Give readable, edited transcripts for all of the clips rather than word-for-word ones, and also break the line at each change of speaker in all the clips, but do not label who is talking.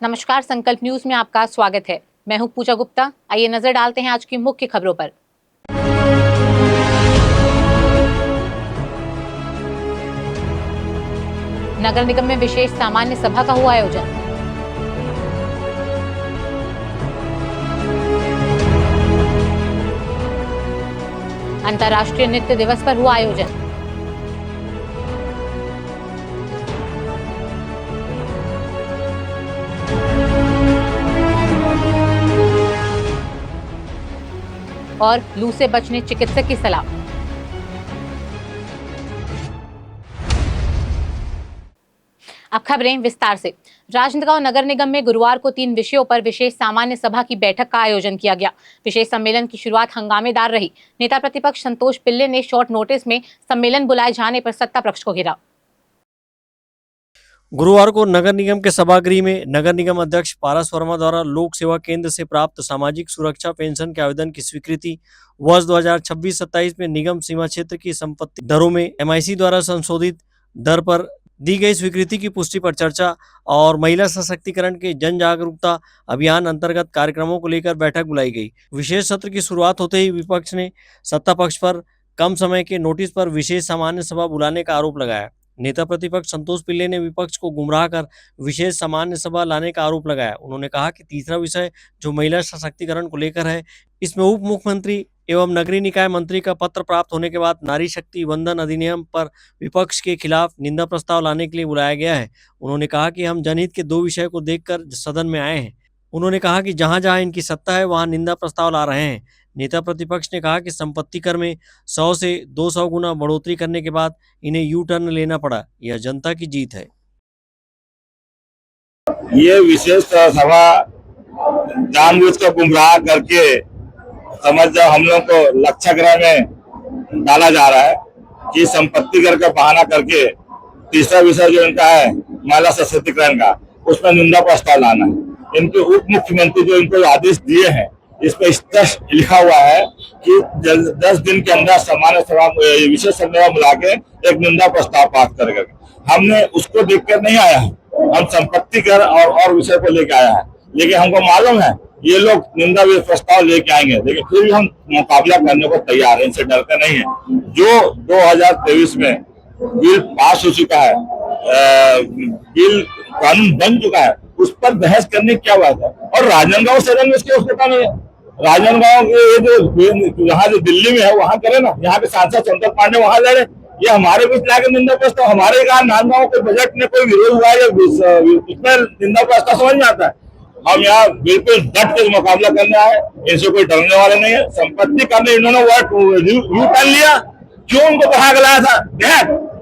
नमस्कार, संकल्प न्यूज में आपका स्वागत है। मैं हूं पूजा गुप्ता। आइए नजर डालते हैं आज की मुख्य खबरों पर। नगर निगम में विशेष सामान्य सभा का हुआ आयोजन। अंतर्राष्ट्रीय नृत्य दिवस पर हुआ आयोजन। और लू से बचने चिकित्सक की सलाह। अब खबरें विस्तार से। राजनांदगांव नगर निगम में गुरुवार को 3 विषयों पर विशेष सामान्य सभा की बैठक का आयोजन किया गया। विशेष सम्मेलन की शुरुआत हंगामेदार रही। नेता प्रतिपक्ष संतोष पिल्ले ने शॉर्ट नोटिस में सम्मेलन बुलाए जाने पर सत्ता पक्ष को घेरा।
गुरुवार को नगर निगम के सभागृह में नगर निगम अध्यक्ष पारस वर्मा द्वारा लोक सेवा केंद्र से प्राप्त सामाजिक सुरक्षा पेंशन के आवेदन की स्वीकृति, वर्ष 2026-27 में निगम सीमा क्षेत्र की संपत्ति दरों में MIC द्वारा संशोधित दर पर दी गई स्वीकृति की पुष्टि पर चर्चा और महिला सशक्तिकरण के जन जागरूकता अभियान अंतर्गत कार्यक्रमों को लेकर बैठक बुलाई गई। विशेष सत्र की शुरुआत होते ही विपक्ष ने सत्ता पक्ष पर कम समय के नोटिस पर विशेष सामान्य सभा बुलाने का आरोप लगाया। नेता प्रतिपक्ष संतोष पिल्ले ने विपक्ष को गुमराह कर विशेष सामान्य सभा लाने का आरोप लगाया। उन्होंने कहा कि तीसरा विषय जो महिला सशक्तिकरण को लेकर है, इसमें उप मुख्यमंत्री एवं नगरीय निकाय मंत्री का पत्र प्राप्त होने के बाद नारी शक्ति वंदन अधिनियम पर विपक्ष के खिलाफ निंदा प्रस्ताव लाने के लिए बुलाया गया है। उन्होंने कहा कि हम जनहित के 2 विषय को देखकर सदन में आए हैं। उन्होंने कहा कि जहां जहां इनकी सत्ता है वहां निंदा प्रस्ताव ला रहे हैं। नेता प्रतिपक्ष ने कहा कि संपत्ति कर में 100 से 200 गुना बढ़ोतरी करने के बाद इन्हें यू टर्न लेना पड़ा। यह जनता की जीत है।
ये विशेष सभा जानबूझकर गुमराह करके समझ जाओ हम लोग को लक्ष्य ग्रह में डाला जा रहा है कि संपत्ति कर का बहाना करके तीसरा विषय जो इनका है महिला सशक्तिकरण का, उसमें निंदा प्रस्ताव लाना है। इनके उप मुख्यमंत्री जो इनको आदेश दिए हैं, इस पर स्पष्ट लिखा हुआ है कि 10 दिन के अंदर सामान्य सभा विशेष सम्मेलन बुला के एक निंदा प्रस्ताव पास करेगा। हमने उसको देखकर नहीं आया है, हम संपत्ति कर और विषय को लेकर आया है। लेकिन हमको मालूम है ये लोग निंदा प्रस्ताव लेके आएंगे, लेकिन फिर भी हम मुकाबला करने को तैयार हैं, इनसे डरते नहीं है। जो 2023 में बिल पास हो चुका है, बिल कानून बन चुका है, उस पर बहस करने की क्या बात है। और राजनांदगांव सदन में इसकी आवश्यकता नहीं है। राजनांदगांव के यहाँ जो दिल्ली में है वहां करे ना, यहाँ के सांसद संतोष पांडे वहां लड़े। ये हमारे बीच लाके निंदा प्रस्ताव, हमारे कहा राजनांदगांव के बजट में कोई विरोध हुआ है उसमें निंदा प्रस्ताव समझ में आता है। हम यहाँ बिल्कुल डट के मुकाबला करने आए, इनसे कोई डरने वाले नहीं है। संपत्ति करने इन्होंने वर्ड यू टर्न लिया, क्यों उनको बढ़ा के लाया था?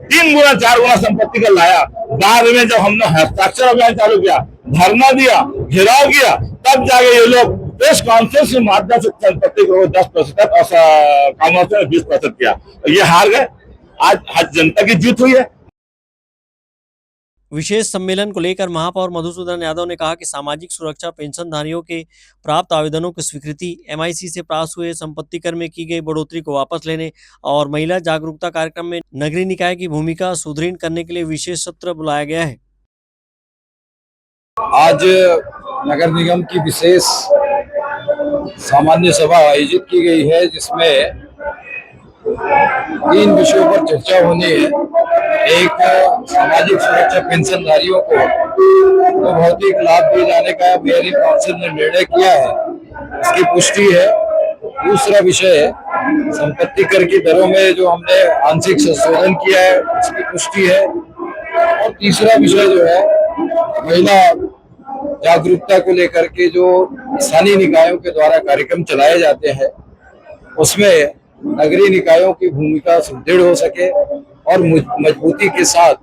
3 गुना 4 गुना संपत्ति कर लाया। बाद में जब हमने हस्ताक्षर अभियान चालू किया, धरना दिया, घेराव किया, तब जाके ये लोग प्रेस कॉन्फ्रेंस के माध्यम से संपत्ति को 10% और कामों से 20% किया। ये हार गए। आज जनता की जीत हुई है।
विशेष सम्मेलन को लेकर महापौर मधुसूदन यादव ने कहा कि सामाजिक सुरक्षा पेंशनधारियों के प्राप्त आवेदनों की स्वीकृति, MIC से प्राप्त हुए संपत्ति कर में की गई बढ़ोतरी को वापस लेने और महिला जागरूकता कार्यक्रम में नगरीय निकाय की भूमिका सुदृढ़ करने के लिए विशेष सत्र बुलाया गया है।
आज नगर निगम की विशेष सामान्य सभा आयोजित की गई है, जिसमें 3 विषयों पर चर्चा होनी है। एक, सामाजिक सुरक्षा पेंशनधारियों को तो भौतिक लाभ दिए जाने का मेयरिंग काउंसिल ने निर्णय किया है, इसकी पुष्टि है। दूसरा विषय, संपत्ति कर की दरों में जो हमने आंशिक संशोधन किया है, इसकी पुष्टि है। और तीसरा विषय जो है, महिला जागरूकता को लेकर के जो स्थानीय निकायों के द्वारा कार्यक्रम चलाए जाते हैं, उसमें नगरीय निकायों की भूमिका सुदृढ़ हो सके और मजबूती के साथ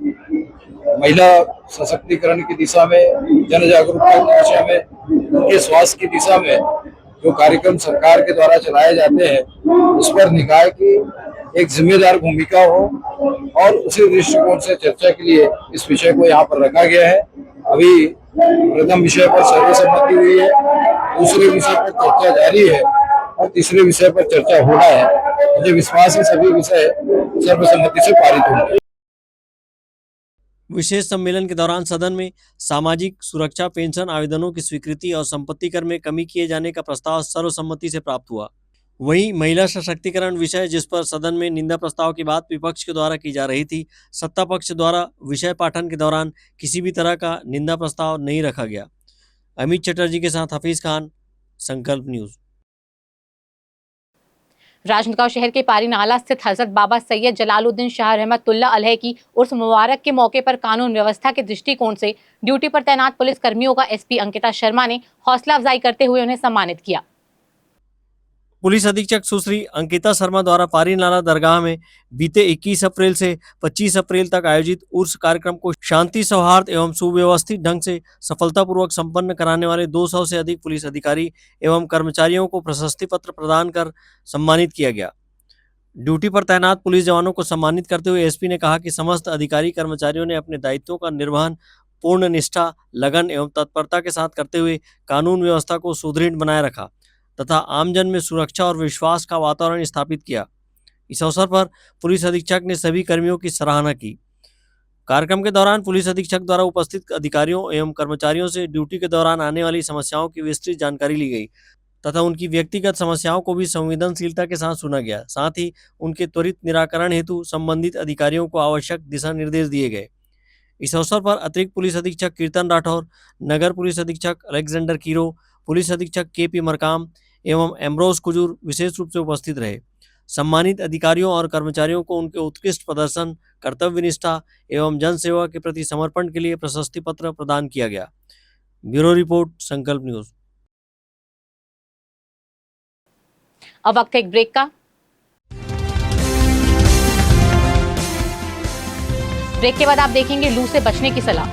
महिला सशक्तिकरण की दिशा में, जन जागरूकता की दिशा में, उनके स्वास्थ्य की दिशा में जो कार्यक्रम सरकार के द्वारा चलाए जाते हैं, उस पर निकाय की एक जिम्मेदार भूमिका हो। और उसी दृष्टिकोण से चर्चा के लिए इस विषय को यहाँ पर रखा गया है। अभी प्रथम विषय पर सर्वसम्मति हुई है, दूसरे विषय पर चर्चा जारी है और तीसरे विषय पर चर्चा होना है। मुझे विश्वास है सभी विषय सर्वसम्मति से पारित होंगे।
विशेष सम्मेलन के दौरान सदन में सामाजिक सुरक्षा पेंशन आवेदनों की स्वीकृति और संपत्ति कर में कमी किए जाने का प्रस्ताव सर्वसम्मति से प्राप्त हुआ। वहीं महिला सशक्तिकरण विषय, जिस पर सदन में निंदा प्रस्ताव की बात विपक्ष के द्वारा की जा रही थी, सत्ता पक्ष द्वारा विषय पाठन के दौरान किसी भी तरह का निंदा प्रस्ताव नहीं रखा गया। अमित चटर्जी के साथ हफीज खान, संकल्प न्यूज।
राजनांदगांव शहर के पारी नाला स्थित हजरत बाबा सैयद जलालुद्दीन शाह रहमतुल्लाह अलैह की उर्स मुबारक के मौके पर कानून व्यवस्था के दृष्टिकोण से ड्यूटी पर तैनात पुलिस कर्मियों का एसपी अंकिता शर्मा ने हौसला अफजाई करते हुए उन्हें सम्मानित किया।
पुलिस अधीक्षक सुश्री अंकिता शर्मा द्वारा पारी नाला दरगाह में बीते 21 अप्रैल से 25 अप्रैल तक आयोजित उर्स कार्यक्रम को शांति, सौहार्द एवं सुव्यवस्थित ढंग से सफलतापूर्वक संपन्न कराने वाले 200 से अधिक पुलिस अधिकारी एवं कर्मचारियों को प्रशस्ति पत्र प्रदान कर सम्मानित किया गया। ड्यूटी पर तैनात पुलिस जवानों को सम्मानित करते हुए एसपी ने कहा कि समस्त अधिकारी कर्मचारियों ने अपने दायित्वों का निर्वहन पूर्ण निष्ठा, लगन एवं तत्परता के साथ करते हुए कानून व्यवस्था को सुदृढ़ बनाए रखा तथा आमजन में सुरक्षा और विश्वास का वातावरण स्थापित किया। इस अवसर पर पुलिस अधीक्षक ने सभी कर्मियों की सराहना की। कार्यक्रम के दौरान पुलिस अधीक्षक द्वारा उपस्थित अधिकारियों एवं कर्मचारियों से ड्यूटी के दौरान आने वाली समस्याओं की विस्तृत जानकारी ली गई तथा उनकी व्यक्तिगत समस्याओं को भी संवेदनशीलता के साथ सुना गया। साथ ही उनके त्वरित निराकरण हेतु संबंधित अधिकारियों को आवश्यक दिशा निर्देश दिए गए। इस अवसर पर अतिरिक्त पुलिस अधीक्षक कीर्तन राठौर, नगर पुलिस अधीक्षक अलेक्जेंडर कीरो, पुलिस अधीक्षक केपी मरकाम एवं एम्ब्रोस कुजूर विशेष रूप से उपस्थित रहे। सम्मानित अधिकारियों और कर्मचारियों को उनके उत्कृष्ट प्रदर्शन, कर्तव्य निष्ठा एवं जन सेवा के प्रति समर्पण के लिए प्रशस्ति पत्र प्रदान किया गया। ब्यूरो रिपोर्ट, संकल्प न्यूज।
अब वक्त है एक ब्रेक का। ब्रेक के बाद आप देखेंगे लू से बचने की सलाह।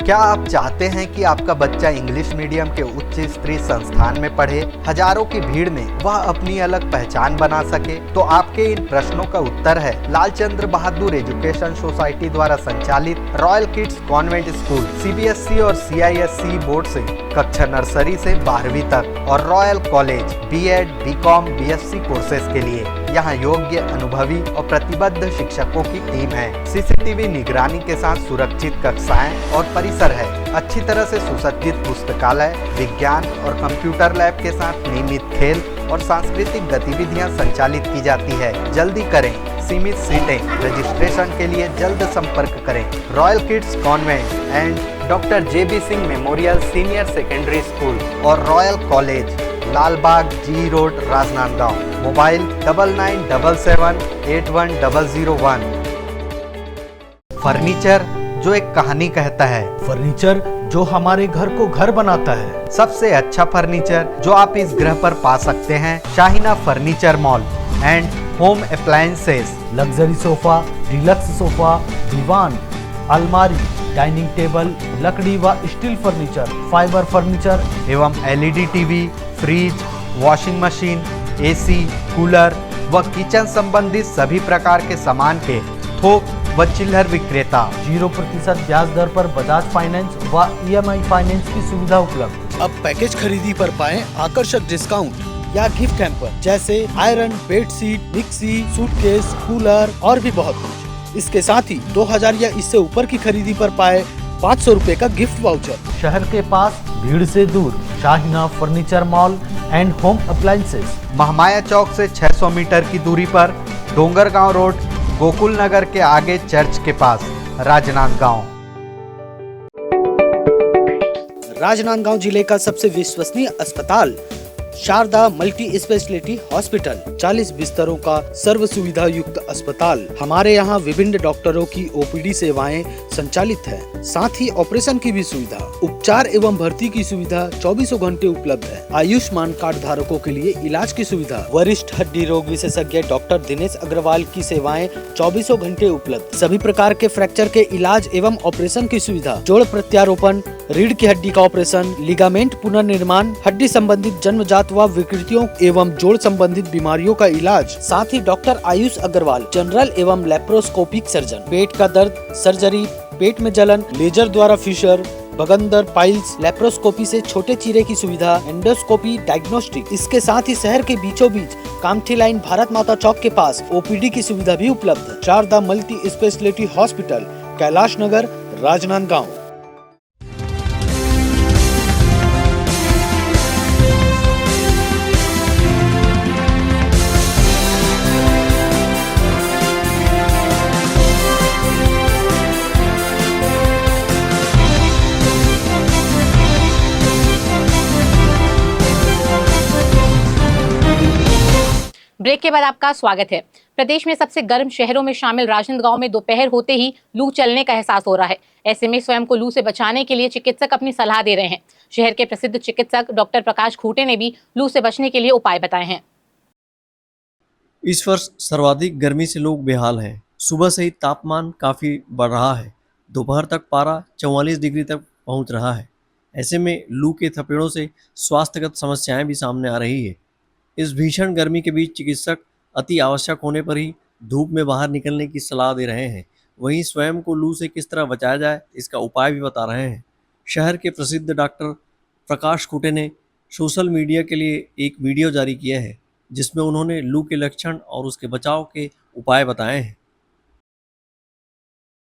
क्या आप चाहते हैं कि आपका बच्चा इंग्लिश मीडियम के उच्च स्तरीय संस्थान में पढ़े, हजारों की भीड़ में वह अपनी अलग पहचान बना सके? तो आपके इन प्रश्नों का उत्तर है लालचंद्र बहादुर एजुकेशन सोसाइटी द्वारा संचालित royal kids convent school, CBSE और सीआईएससी बोर्ड से कक्षा नर्सरी से 12वीं तक और royal college BEd, BCom, BSc courses के लिए। यहाँ योग्य, अनुभवी और प्रतिबद्ध शिक्षकों की टीम है। सीसीटीवी निगरानी के साथ सुरक्षित कक्षाएं और परिसर है। अच्छी तरह से सुसज्जित पुस्तकालय, विज्ञान और कंप्यूटर लैब के साथ नियमित खेल और सांस्कृतिक गतिविधियां संचालित की जाती है। जल्दी करें, सीमित सीटें। रजिस्ट्रेशन के लिए जल्द संपर्क करें। Royal kids convent and doctor JB Singh memorial senior secondary school और royal college, Lalbagh, G road, Rajnandgaon. Mobile 9977810001। Furniture जो एक कहानी कहता है,
फर्नीचर जो हमारे घर को घर बनाता है।
सबसे अच्छा फर्नीचर जो आप इस ग्रह पर पा सकते हैं, Shahina furniture mall and home appliances.
Luxury sofa, deluxe sofa, दीवान, अलमारी, डाइनिंग टेबल, लकड़ी व स्टील फर्नीचर, फाइबर फर्नीचर
एवं LED TV, fridge, washing machine, AC, cooler व किचन संबंधित सभी प्रकार के सामान के थोक व चिल्लर विक्रेता।
0% ब्याज दर पर बजाज फाइनेंस व ईएमआई फाइनेंस की सुविधा उपलब्ध।
अब पैकेज खरीदी पर पाएं आकर्षक डिस्काउंट या गिफ्ट हैम्पर जैसे iron, bedsheet, mixie, suitcase, cooler और भी बहुत कुछ। इसके साथ ही 2000 या इससे ऊपर की खरीदी पर पाए 500 रुपए का गिफ्ट वाउचर।
शहर के पास, भीड़ से दूर, Shahina furniture mall and home appliances.
Mahamaya चौक से 600 मीटर की दूरी पर, डोंगरगांव रोड, गोकुल नगर के आगे चर्च के पास, राजनांदगांव।
राजनांदगांव जिले का सबसे विश्वसनीय अस्पताल शारदा मल्टी स्पेशलिटी हॉस्पिटल, 40 बिस्तरों का सर्व सुविधा युक्त अस्पताल। हमारे यहाँ विभिन्न डॉक्टरों की ओपीडी सेवाएं संचालित है, साथ ही ऑपरेशन की भी सुविधा, उपचार एवं भर्ती की सुविधा 24 घंटे उपलब्ध है। आयुष्मान कार्ड धारकों के लिए इलाज की सुविधा। वरिष्ठ हड्डी रोग विशेषज्ञ डॉक्टर दिनेश अग्रवाल की सेवाएं 24 घंटे उपलब्ध। सभी प्रकार के फ्रैक्चर के इलाज एवं ऑपरेशन की सुविधा, जोड़ प्रत्यारोपण, रीढ़ की हड्डी का ऑपरेशन, लिगामेंट पुनर्निर्माण, हड्डी संबंधित जन्मजात व विकृतियों एवं जोड़ संबंधित बीमारियों का इलाज। साथ ही डॉक्टर आयुष अग्रवाल जनरल एवं लेप्रोस्कोपिक सर्जन, पेट का दर्द, सर्जरी, पेट में जलन, लेजर द्वारा फिशर, बगंदर, पाइल्स, लेप्रोस्कोपी से छोटे चीरे की सुविधा, एंडोस्कोपी, डायग्नोस्टिक। इसके साथ ही शहर के बीचों बीच कामठी लाइन भारत माता चौक के पास ओपीडी की सुविधा भी उपलब्ध है। Sharda multi speciality hospital, Kailash Nagar, Rajnandgaon.
Break के बाद आपका स्वागत है। प्रदेश में सबसे गर्म शहरों में शामिल राजनांदगांव में दोपहर होते ही लू चलने का एहसास हो रहा है। ऐसे में स्वयं को लू से बचाने के लिए चिकित्सक अपनी सलाह दे रहे हैं। शहर के प्रसिद्ध चिकित्सक डॉक्टर प्रकाश खूटे ने भी लू से बचने के लिए उपाय बताए हैं।
इस वर्ष सर्वाधिक गर्मी से लोग बेहाल हैं। सुबह से ही तापमान काफ़ी बढ़ रहा है। दोपहर तक पारा 44 डिग्री तक पहुंच रहा है। ऐसे में लू के थपेड़ों से स्वास्थ्यगत समस्याएं भी सामने आ रही है। इस भीषण गर्मी के बीच चिकित्सक अति आवश्यक होने पर ही धूप में बाहर निकलने की सलाह दे रहे हैं। वहीं स्वयं को लू से किस तरह बचाया जाए, इसका उपाय भी बता रहे हैं। शहर के प्रसिद्ध डॉक्टर प्रकाश खूटे ने सोशल मीडिया के लिए एक वीडियो जारी किया है, जिसमें उन्होंने लू के लक्षण और उसके बचाव के उपाय बताए हैं।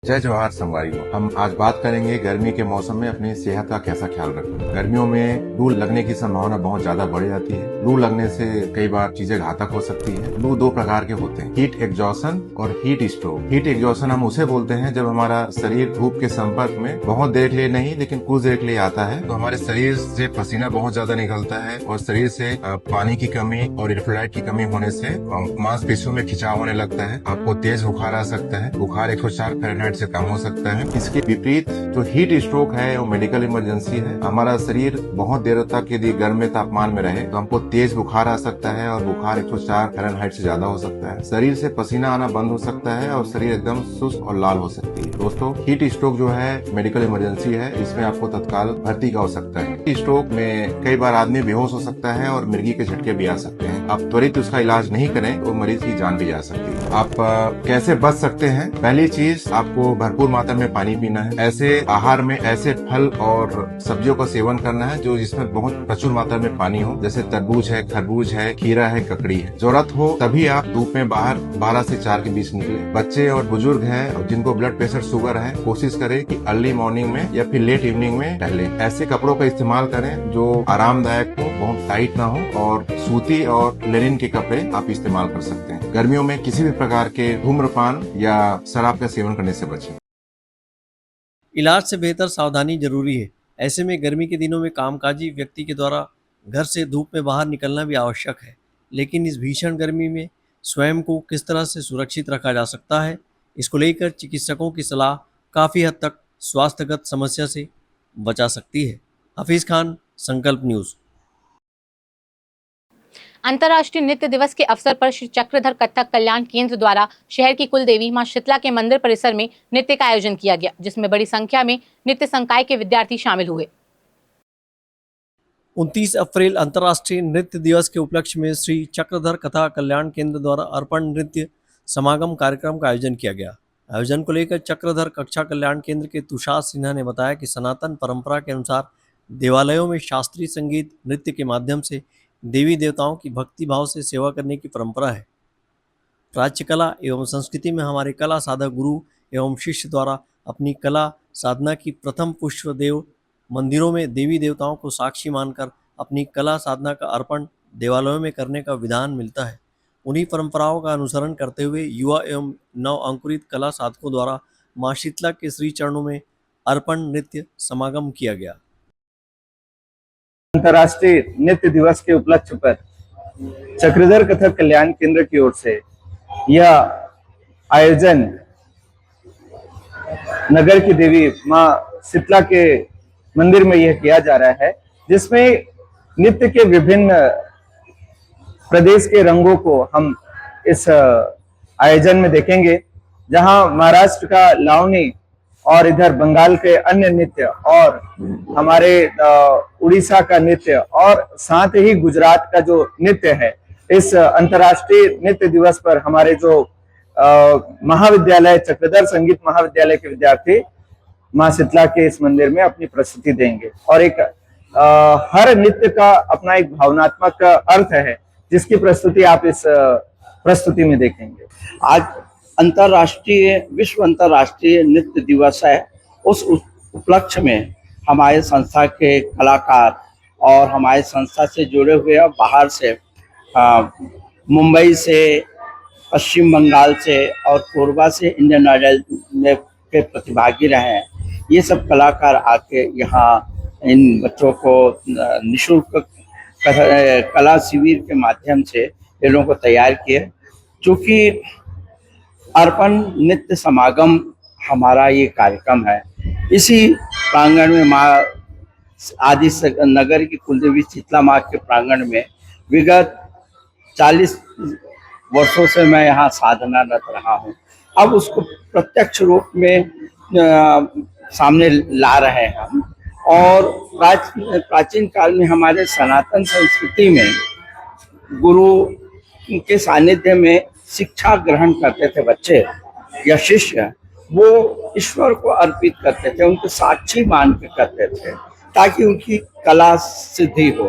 जय जवाहर संगवारियों, हम आज बात करेंगे गर्मी के मौसम में अपनी सेहत का कैसा ख्याल रखें। गर्मियों में लू लगने की संभावना बहुत ज्यादा बढ़ जाती है। लू लगने से कई बार चीजें घातक हो सकती है। लू दो प्रकार के होते हैं, हीट एग्जॉशन और हीट स्ट्रोक। हीट एग्जॉशन हम उसे बोलते हैं जब हमारा शरीर धूप के संपर्क में बहुत देर के लिए नहीं लेकिन कुछ देर के लिए आता है, तो हमारे शरीर से पसीना बहुत ज्यादा निकलता है और शरीर से पानी की कमी और इलेक्ट्रोलाइट की कमी होने से मांसपेशियों में खिंचाव होने लगता है। आपको तेज बुखार आ सकता है। बुखार 104 फ़ारेनहाइट से कम हो सकता है। इसके विपरीत जो हीट स्ट्रोक है वो मेडिकल इमरजेंसी है। हमारा शरीर बहुत देर तक यदि गर्म तापमान में रहे तो हमको तेज बुखार आ सकता है और बुखार 104 फ़ारेनहाइट से ज्यादा हो सकता है। शरीर से पसीना आना बंद हो सकता है और शरीर एकदम सुस्त और लाल हो सकती है। दोस्तों, हीट स्ट्रोक जो है मेडिकल इमरजेंसी है, इसमें आपको तत्काल भर्ती का आवश्यकता है। हीट स्ट्रोक में कई बार आदमी बेहोश हो सकता है और मिर्गी के झटके भी आ सकते हैं। आप त्वरित उसका इलाज नहीं करें तो मरीज की जान भी जा सकती है। आप कैसे बच सकते हैं? पहली चीज, आपको भरपूर मात्रा में पानी पीना है। ऐसे आहार में ऐसे फल और सब्जियों का सेवन करना है जो जिसमें बहुत प्रचुर मात्रा में पानी हो, जैसे तरबूज है, खरबूज है, खीरा है, ककड़ी है। जरूरत हो तभी आप धूप में बाहर 12 से 4 के बीच निकले। बच्चे और बुजुर्ग हैं जिनको ब्लड प्रेशर, शुगर है, कोशिश करें कि अर्ली मॉर्निंग में या फिर लेट इवनिंग में टहले। ऐसे कपड़ों का इस्तेमाल करें जो आरामदायक हो, बहुत टाइट ना हो, और सूती और लेनिन के कपड़े आप इस्तेमाल कर सकते हैं। गर्मियों में किसी भी प्रकार के धूम्रपान या शराब का सेवन करने से बचें।
इलाज से बेहतर सावधानी जरूरी है। ऐसे में गर्मी के दिनों में कामकाजी व्यक्ति के द्वारा घर से धूप में बाहर निकलना भी आवश्यक है। लेकिन इस भीषण गर्मी में स्वयं को किस तरह से सुरक्षित रखा जा सकता है, इसको लेकर चिकित्सकों की सलाह काफ़ी हद तक स्वास्थ्यगत समस्या से बचा सकती है। हफीज खान, संकल्प न्यूज़।
अंतर्राष्ट्रीय नृत्य दिवस के अवसर पर श्री चक्रधर कथक कल्याण केंद्र द्वारा शहर की कुल देवी मां शीतला के मंदिर परिसर में नृत्य का आयोजन किया गया, जिसमें बड़ी संख्या में नृत्य संकाय के विद्यार्थी शामिल हुए।
29 अप्रैल अंतर्राष्ट्रीय नृत्य दिवस के उपलक्ष्य में श्री चक्रधर कथा कल्याण केंद्र द्वारा अर्पण नृत्य समागम कार्यक्रम का आयोजन किया गया। आयोजन को लेकर चक्रधर कक्षा कल्याण केंद्र के तुषार सिन्हा ने बताया कि सनातन परंपरा के अनुसार देवालयों में शास्त्रीय संगीत नृत्य के माध्यम से देवी देवताओं की भक्ति भाव से सेवा करने की परंपरा है। प्राच्य कला एवं संस्कृति में हमारे कला साधक गुरु एवं शिष्य द्वारा अपनी कला साधना की प्रथम पुष्प देव मंदिरों में देवी देवताओं को साक्षी मानकर अपनी कला साधना का अर्पण देवालयों में करने का विधान मिलता है। उन्हीं परंपराओं का अनुसरण करते हुए युवा एवं नव अंकुरित कला साधकों द्वारा मां शीतला के श्री चरणों में अर्पण नृत्य समागम किया गया।
अंतर्राष्ट्रीय नृत्य दिवस के उपलक्ष्य पर चक्रधर कथक कल्याण केंद्र की ओर से यह आयोजन नगर की देवी मां शीतला के मंदिर में यह किया जा रहा है, जिसमें नृत्य के विभिन्न प्रदेश के रंगों को हम इस आयोजन में देखेंगे। जहां महाराष्ट्र का लावनी और इधर बंगाल के अन्य नृत्य और हमारे उड़ीसा का नृत्य और साथ ही गुजरात का जो नृत्य है, इस अंतर्राष्ट्रीय नृत्य दिवस पर हमारे जो महाविद्यालय चक्रधर संगीत महाविद्यालय के विद्यार्थी मां शीतला के इस मंदिर में अपनी प्रस्तुति देंगे। और एक हर नृत्य का अपना एक भावनात्मक अर्थ है, जिसकी प्रस्तुति आप इस प्रस्तुति में देखेंगे।
आज विश्व अंतर्राष्ट्रीय नृत्य दिवस है। उस उपलक्ष्य में हमारे संस्था के कलाकार और हमारे संस्था से जुड़े हुए और बाहर से मुंबई से, पश्चिम बंगाल से और कोरबा से इंडियन आइडल में के प्रतिभागी रहे हैं। ये सब कलाकार आके यहाँ इन बच्चों को निःशुल्क कला शिविर के माध्यम से इन लोगों को तैयार किए। चूँकि अर्पण नृत्य समागम हमारा ये कार्यक्रम है, इसी प्रांगण में माँ आदि नगर की कुलदेवी शीतला माँ के प्रांगण में विगत 40 वर्षों से मैं यहाँ साधनारत रहा हूँ। अब उसको प्रत्यक्ष रूप में सामने ला रहे हैं हम। और प्राचीन काल में हमारे सनातन संस्कृति में गुरु के सानिध्य में शिक्षा ग्रहण करते थे बच्चे या शिष्य, वो ईश्वर को अर्पित करते थे, उनको साक्षी मान के करते थे ताकि उनकी कला सिद्धि हो।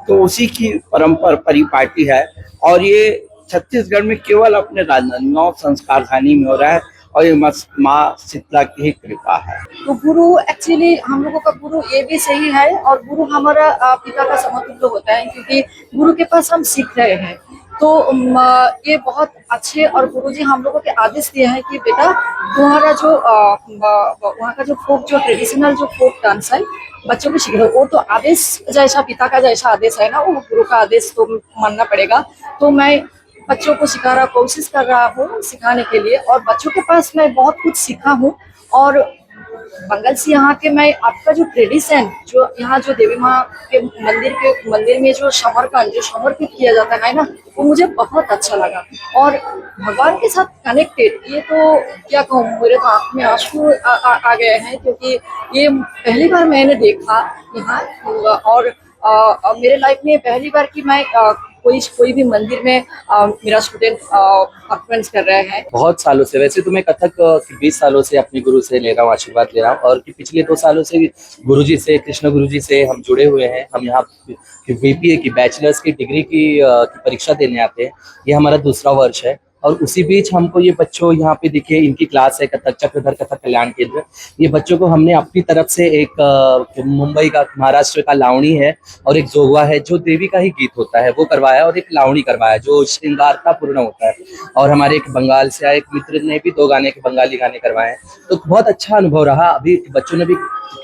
तो उसी की परंपरा परिपाटी है और ये छत्तीसगढ़ में केवल अपने राजनांदगांव संस्कारधानी में हो रहा है और ये माँ शीतला की ही कृपा है।
तो गुरु एक्चुअली हम लोगों का गुरु ये भी सही है और गुरु हमारा पिता का समतुल्य होता है, क्योंकि गुरु के पास हम सीख रहे हैं। तो ये बहुत अच्छे और गुरुजी हम लोगों के आदेश दिए हैं कि बेटा तुम्हारा जो वहाँ का जो फोक जो ट्रेडिशनल जो फोक डांस है बच्चों को सीखना, वो तो आदेश जैसा पिता का जैसा आदेश है ना, वो गुरु का आदेश तो मानना पड़ेगा। तो मैं बच्चों को सिखा रहा कोशिश कर रहा हूँ सिखाने के लिए, और बच्चों के पास मैं बहुत कुछ सीखा हूँ। और बंगाल से यहाँ के मैं आपका जो ट्रेडिशन जो यहाँ जो देवी माँ के मंदिर में जो समर्पित किया जाता है ना, वो मुझे बहुत अच्छा लगा और भगवान के साथ कनेक्टेड, ये तो क्या कहूँ, मेरे तो आँख में आंसू आ गए हैं, क्योंकि ये पहली बार मैंने देखा यहाँ। और मेरे लाइफ में पहली बार कि मैं कोई भी मंदिर में मेरा स्टूडेंट परफॉर्मेंस कर रहे हैं। बहुत सालों से, वैसे तो मैं कथक 20 सालों से अपने गुरु से ले रहा हूँ, आशीर्वाद ले रहा हूँ, और पिछले 2 सालों से गुरुजी से, कृष्ण गुरुजी से हम जुड़े हुए हैं। हम यहाँ बीपीए की बैचलर्स की डिग्री की परीक्षा देने आते हैं। ये हमारा दूसरा वर्ष है और उसी बीच हमको ये बच्चों यहाँ पे दिखे, इनकी क्लास है कथक चक्रधर कथक कल्याण केंद्र। ये बच्चों को हमने अपनी तरफ से एक मुंबई का, महाराष्ट्र का लावणी है और एक जोगवा है जो देवी का ही गीत होता है वो करवाया, और एक लावणी करवाया जो श्रृंगारता पूर्ण होता है। और हमारे एक बंगाल से आए एक मित्र ने भी 2 गाने के बंगाली गाने करवाए हैं। तो बहुत अच्छा अनुभव रहा। अभी बच्चों ने भी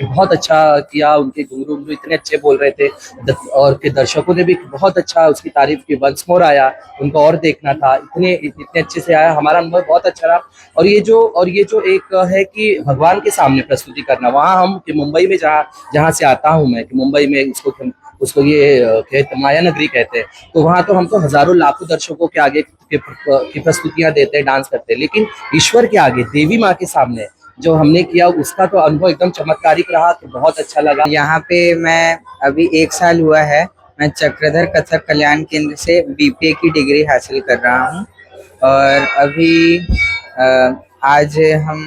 बहुत अच्छा किया, उनके घुंघरू इतने अच्छे बोल रहे थे और के दर्शकों ने भी बहुत अच्छा उसकी तारीफ की। वंस मोर आया, उनको और देखना था, इतने अच्छे से आया। हमारा अनुभव बहुत अच्छा रहा। और ये जो एक है कि भगवान के सामने प्रस्तुति करना, वहाँ हम कि मुंबई में जहाँ से आता हूँ मैं, कि मुंबई में उसको ये माया नगरी कहते हैं, तो वहाँ तो हम तो हजारों लाखों दर्शकों के आगे की प्रस्तुतियां देते हैं, डांस करते हैं, लेकिन ईश्वर के आगे देवी माँ के सामने जो हमने किया उसका तो अनुभव एकदम चमत्कारिक रहा। तो बहुत अच्छा लगा।
यहाँ पे मैं अभी 1 साल हुआ है, मैं चक्रधर कथक कल्याण केंद्र से बीपीए की डिग्री हासिल कर रहा हूँ। और अभी आज हम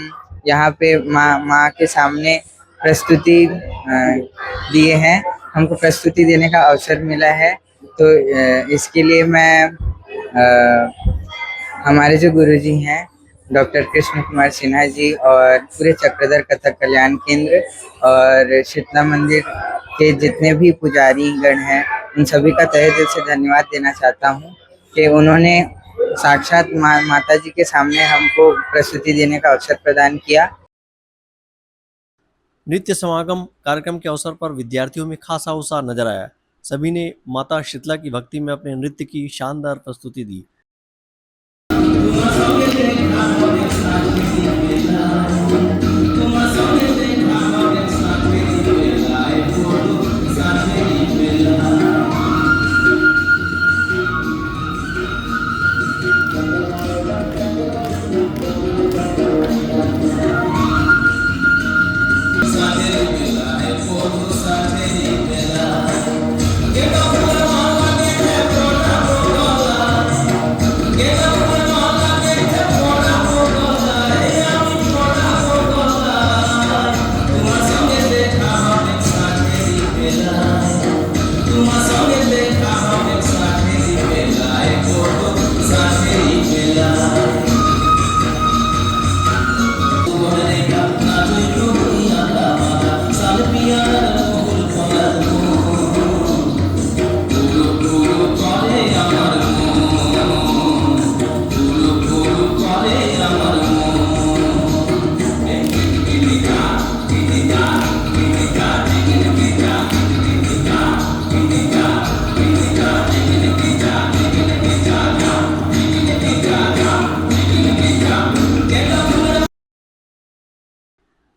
यहाँ पे माँ के सामने प्रस्तुति दिए हैं, हमको प्रस्तुति देने का अवसर मिला है। तो इसके लिए मैं हमारे जो गुरुजी हैं डॉक्टर कृष्ण कुमार सिन्हा जी और पूरे चक्रधर कथक कल्याण केंद्र और शीतला मंदिर के जितने भी पुजारी गण हैं, उन सभी का तहे दिल से धन्यवाद देना चाहता हूं कि उन्होंने साक्षात माता जी के सामने हमको प्रस्तुति देने का अवसर प्रदान किया।
नृत्य समागम कार्यक्रम के अवसर पर विद्यार्थियों में खासा उत्साह नजर आया। सभी ने माता शीतला की भक्ति में अपने नृत्य की शानदार प्रस्तुति दी।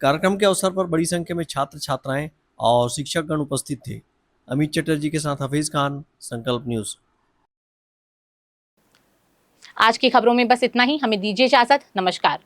कार्यक्रम के अवसर पर बड़ी संख्या में छात्र छात्राएं और शिक्षकगण उपस्थित थे। अमित चटर्जी के साथ हफीज खान, संकल्प न्यूज।
आज की खबरों में बस इतना ही। हमें दीजिए इजाजत। नमस्कार।